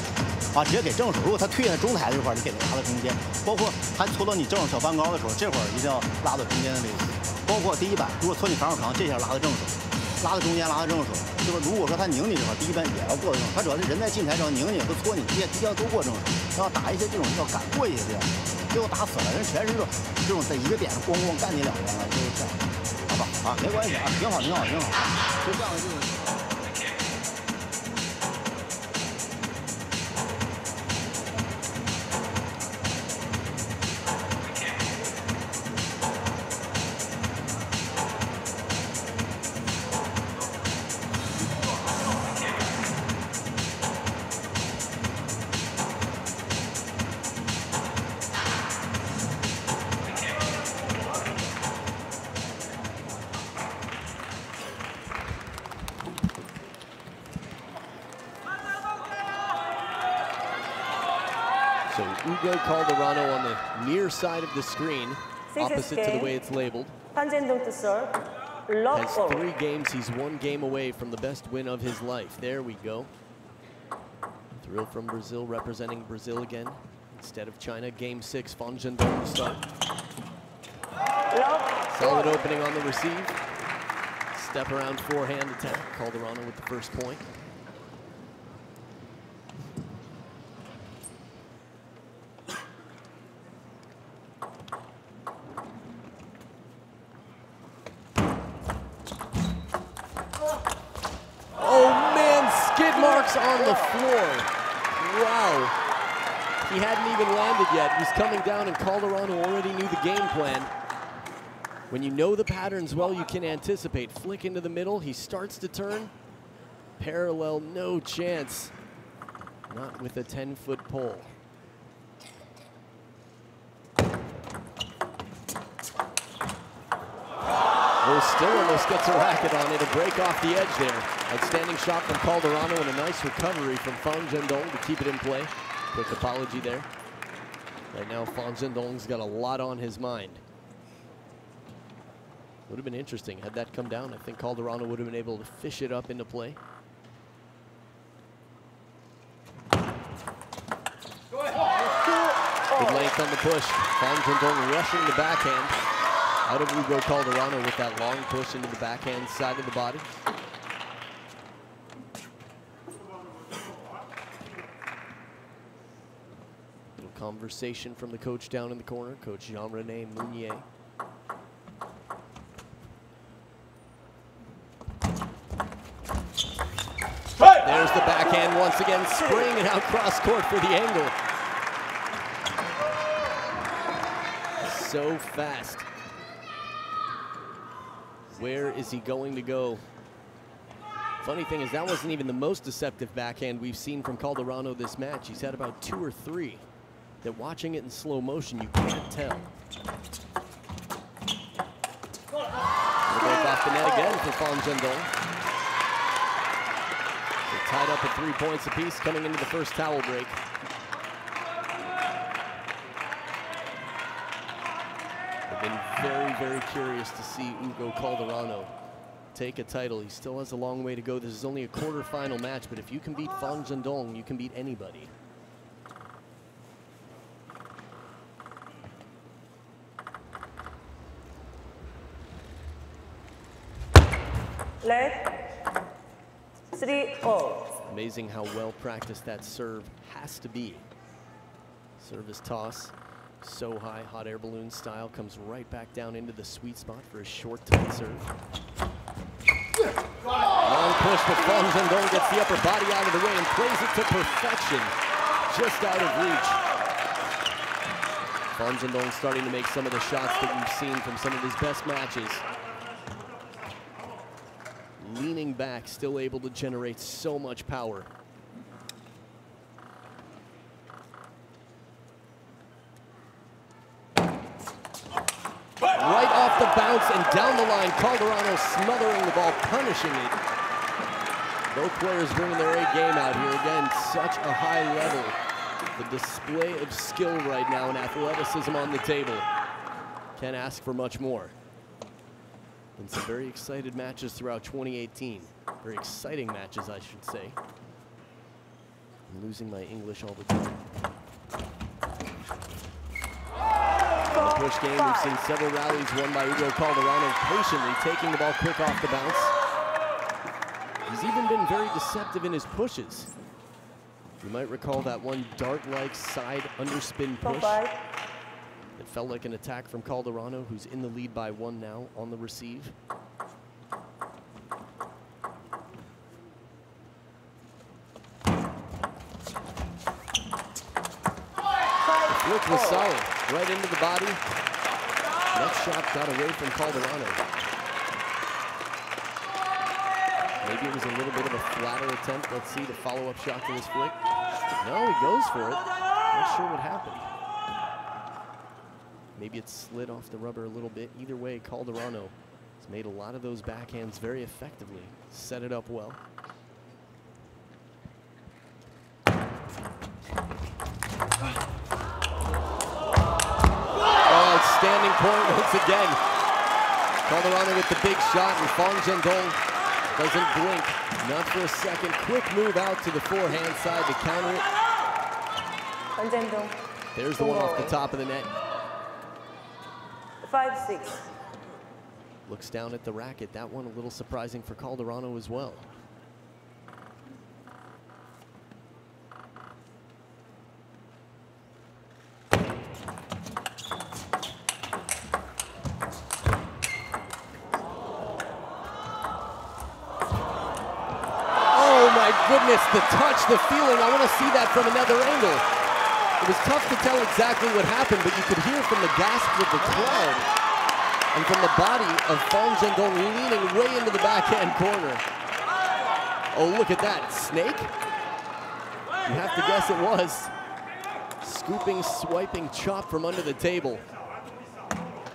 啊，直接给正手。如果他退下中台这块儿，你给他拉到中间。包括他搓到你正手小半高的时候，这会儿一定要拉到中间的位置。包括第一板，如果搓你反手长，这下拉到正手，拉到中间，拉到正手。对吧？如果说他拧你这块，第一板也要过正手。他主要是人在近台上拧你和搓你，这些要都过正手。然后打一些这种要敢过一些这样。 最后打死了，人全是这种在一个点上咣咣干你2人了，就是这样，好吧？啊，没关系啊，挺好，就这样的这种。Hugo Calderano on the near side of the screen, opposite to the way it's labeled. Zhendong to serve. Love Has all. 3 games. He's 1 game away from the best win of his life. There we go. Thrill from Brazil, representing Brazil again instead of China. Game 6, Zhendong to start. Love Solid all. opening on the receive. Step around forehand attack. Calderano with the first point. Oh man, skid marks on the floor. Wow. He hadn't even landed yet. He's coming down and Calderano already knew the game plan. When you know the patterns well, you can anticipate. Flick into the middle, he starts to turn. Parallel, no chance. Not with a 10-foot pole. Oh, still almost gets a racket on it. A break off the edge there. Outstanding shot from Calderano and a nice recovery from Zhendong to keep it in play. Quick apology there. Right now, Zhendong's got a lot on his mind. Would have been interesting had that come down. I think Calderano would have been able to fish it up into play. Good length on the push. Zhendong rushing the backhand. Out of Hugo Calderano with that long push into the backhand side of the body. Little conversation from the coach down in the corner, Coach Jean-René Mounier. There's the backhand once again, spraying it out cross court for the angle. So fast. Where is he going to go? Funny thing is, that wasn't even the most deceptive backhand we've seen from Calderano this match. He's had about 2 or 3 that watching it in slow motion, you can't tell. Break off the net again for Zhendong. They're tied up at 3 points apiece coming into the first towel break. I've been very, very curious to see Hugo Calderano take a title. He still has a long way to go. This is only a quarterfinal match, but if you can beat Zhendong, you can beat anybody. Leg. 3-all. Amazing how well practiced that serve has to be. Service toss. So high, hot air balloon style, comes right back down into the sweet spot for a short, tight serve. Long push, but Zhendong gets the upper body out of the way and plays it to perfection, just out of reach. Zhendong starting to make some of the shots that we've seen from some of his best matches. Leaning back, still able to generate so much power. Right off the bounce and down the line, Calderano smothering the ball, punishing it. Both players bringing their A game out here. Again, such a high level. The display of skill right now and athleticism on the table. Can't ask for much more. Been some very excited matches throughout 2018. Very exciting matches, I should say. I'm losing my English all the time. In the push game, we've seen several rallies won by Hugo Calderano, patiently taking the ball quick off the bounce. He's even been very deceptive in his pushes. You might recall that one dart-like side underspin push. It felt like an attack from Calderano, who's in the lead by 1 now on the receive. The flick was solid, right into the body. Next shot got away from Calderano. Maybe it was a little bit of a flatter attempt. Let's see the follow-up shot to this flick. No, he goes for it. Not sure what happened. Maybe it slid off the rubber a little bit. Either way, Calderano has made a lot of those backhands very effectively. Set it up well. standing point once again. Calderano with the big shot, and Zhendong doesn't blink, not for a second. Quick move out to the forehand side to counter it. Zhendong. There's the one off the top of the net. 5-6. Looks down at the racket. That one a little surprising for Calderano as well. Goodness, the touch, the feeling. I want to see that from another angle. It was tough to tell exactly what happened, but you could hear from the gasps of the crowd and from the body of Zhendong leaning way into the backhand corner. Oh, look at that. Snake? You have to guess it was. Scooping, swiping chop from under the table.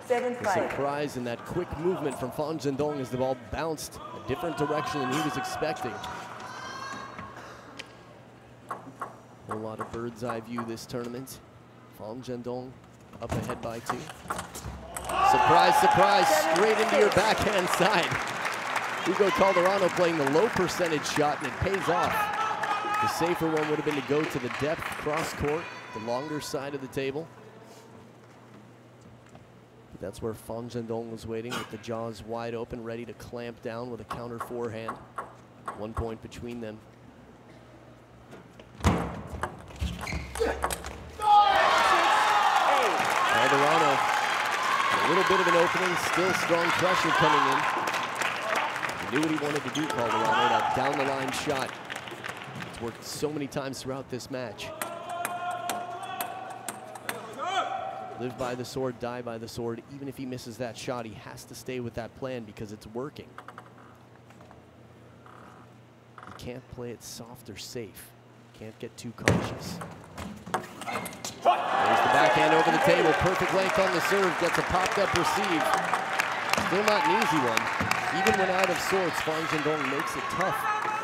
7-5. The surprise in that quick movement from Zhendong as the ball bounced a different direction than he was expecting. A lot of bird's eye view this tournament. Zhendong up ahead by 2. Surprise, surprise, straight into your backhand side. Hugo Calderano playing the low percentage shot, and it pays off. The safer one would have been to go to the depth cross court, the longer side of the table. But that's where Zhendong was waiting with the jaws wide open, ready to clamp down with a counter forehand. 1 point between them. Calderano, a little bit of an opening, still strong pressure coming in. He knew what he wanted to do, Calderano, that down the line shot. It's worked so many times throughout this match. Live by the sword, die by the sword. Even if he misses that shot, he has to stay with that plan because it's working. You can't play it soft or safe. Can't get too cautious. There's the backhand over the table. Perfect length on the serve. Gets a popped up receive. Still not an easy one. Even when out of sorts, Zhendong makes it tough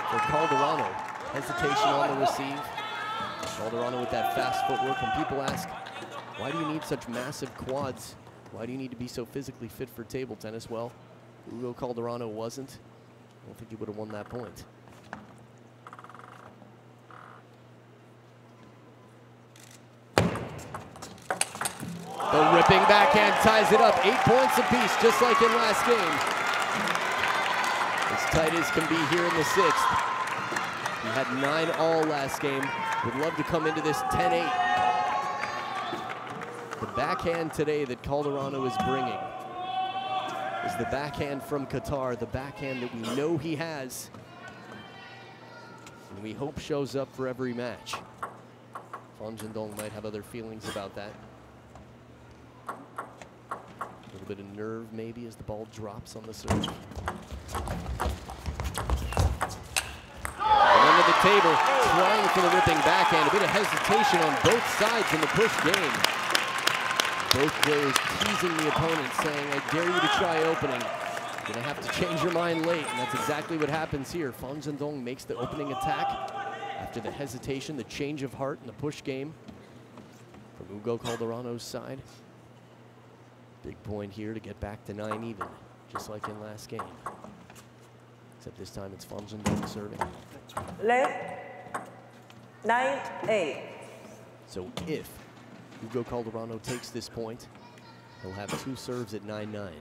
for Calderano. Hesitation on the receive. Calderano with that fast footwork. When people ask, why do you need such massive quads? Why do you need to be so physically fit for table tennis? Well, Hugo Calderano wasn't. I don't think he would have won that point. The ripping backhand ties it up. 8 points apiece, just like in last game. As tight as can be here in the 6th. He had 9-all last game. Would love to come into this 10-8. The backhand today that Calderano is bringing is the backhand from Qatar, the backhand that we know he has, and we hope shows up for every match. Zhendong might have other feelings about that. A little bit of nerve maybe as the ball drops on the serve. And under the table, trying for the ripping backhand. A bit of hesitation on both sides in the push game. Both players teasing the opponent, saying, I dare you to try opening. You're gonna have to change your mind late, and that's exactly what happens here. Zhendong makes the opening attack after the hesitation, the change of heart in the push game from Hugo Calderano's side. Big point here to get back to 9 even, just like in last game. Except this time it's Zhendong serving. Left, 9-8. So if Hugo Calderano takes this point, he'll have 2 serves at 9-9.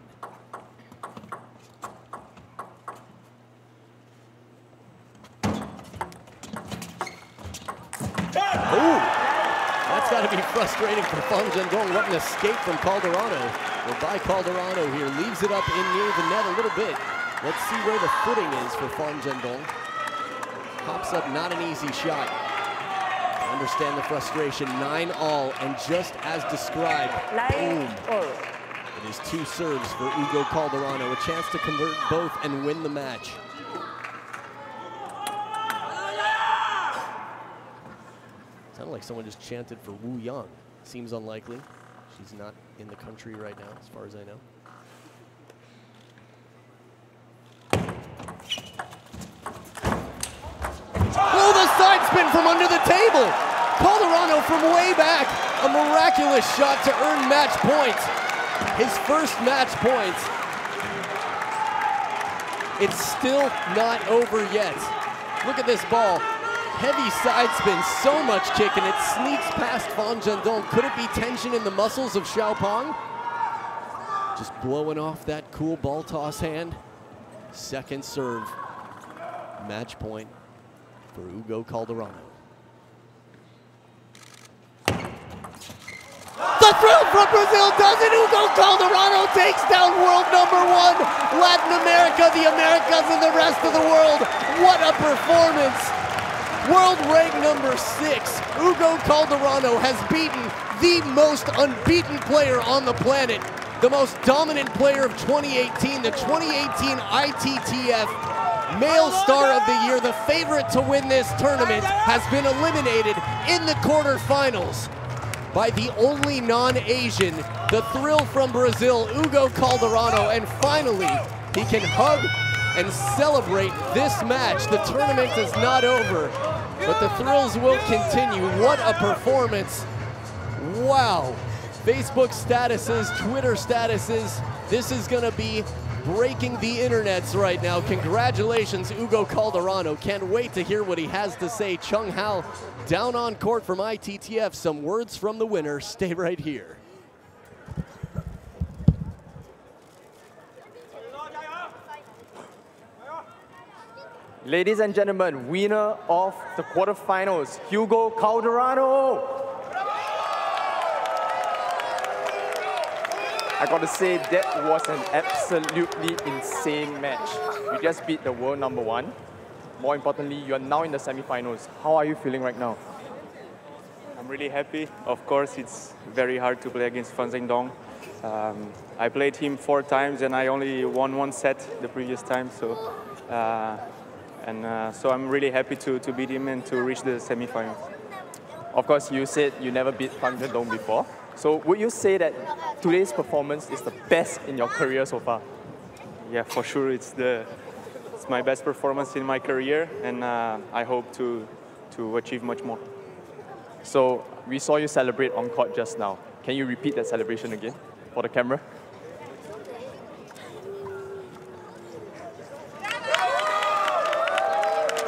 That's got to be frustrating for Zhendong. What an escape from Calderano. Well, by Calderano here, leaves it up in near the net a little bit. Let's see where the footing is for Zhendong. Pops up, not an easy shot. I understand the frustration. 9-all, and just as described, boom. It is 2 serves for Hugo Calderano. A chance to convert both and win the match. Sounded like someone just chanted for Wu Yang. Seems unlikely. She's not in the country right now, as far as I know. Oh, the side spin from under the table! Calderano from way back. A miraculous shot to earn match point. his first match point. It's still not over yet. Look at this ball. Heavy side spin, so much kick, and it sneaks past Zhendong. Could it be tension in the muscles of Xiaopeng? Just blowing off that cool ball toss hand. Second serve. Match point for Hugo Calderano. The thrill from Brazil does it. Hugo Calderano takes down world #1, Latin America, the Americas, and the rest of the world. What a performance. World rank #6, Hugo Calderano has beaten the most unbeaten player on the planet, the most dominant player of 2018, the 2018 ITTF Male Star of the Year, the favorite to win this tournament, has been eliminated in the quarterfinals by the only non-Asian, the thrill from Brazil, Hugo Calderano, and finally, he can hug and celebrate this match. The tournament is not over, but the thrills will continue. What a performance. Wow. Facebook statuses, Twitter statuses, this is gonna be breaking the internets right now. Congratulations, Hugo Calderano. Can't wait to hear what he has to say. Chung Hao down on court from ITTF. Some words from the winner. Stay right here. Ladies and gentlemen, winner of the quarterfinals, Hugo Calderano. I gotta say, that was an absolutely insane match. You just beat the world #1. More importantly, you are now in the semifinals. How are you feeling right now? I'm really happy. Of course, it's very hard to play against Zhendong. I played him 4 times and I only won 1 set the previous time. So, so I'm really happy to beat him and to reach the semifinals. Of course, you said you never beat Zhendong before. So would you say that today's performance is the best in your career so far? Yeah, for sure. It's my best performance in my career, and I hope to achieve much more. So we saw you celebrate on court just now. Can you repeat that celebration again for the camera?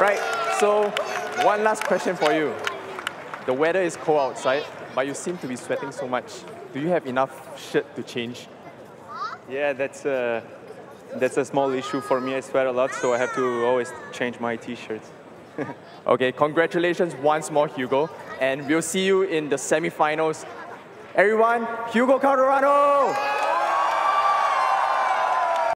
Right, so one last question for you. The weather is cold outside, but you seem to be sweating so much. Do you have enough shirt to change? Yeah, that's a small issue for me. I sweat a lot, so I have to always change my t-shirts. Okay, congratulations once more, Hugo. And we'll see you in the semifinals. Everyone, Hugo Calderano!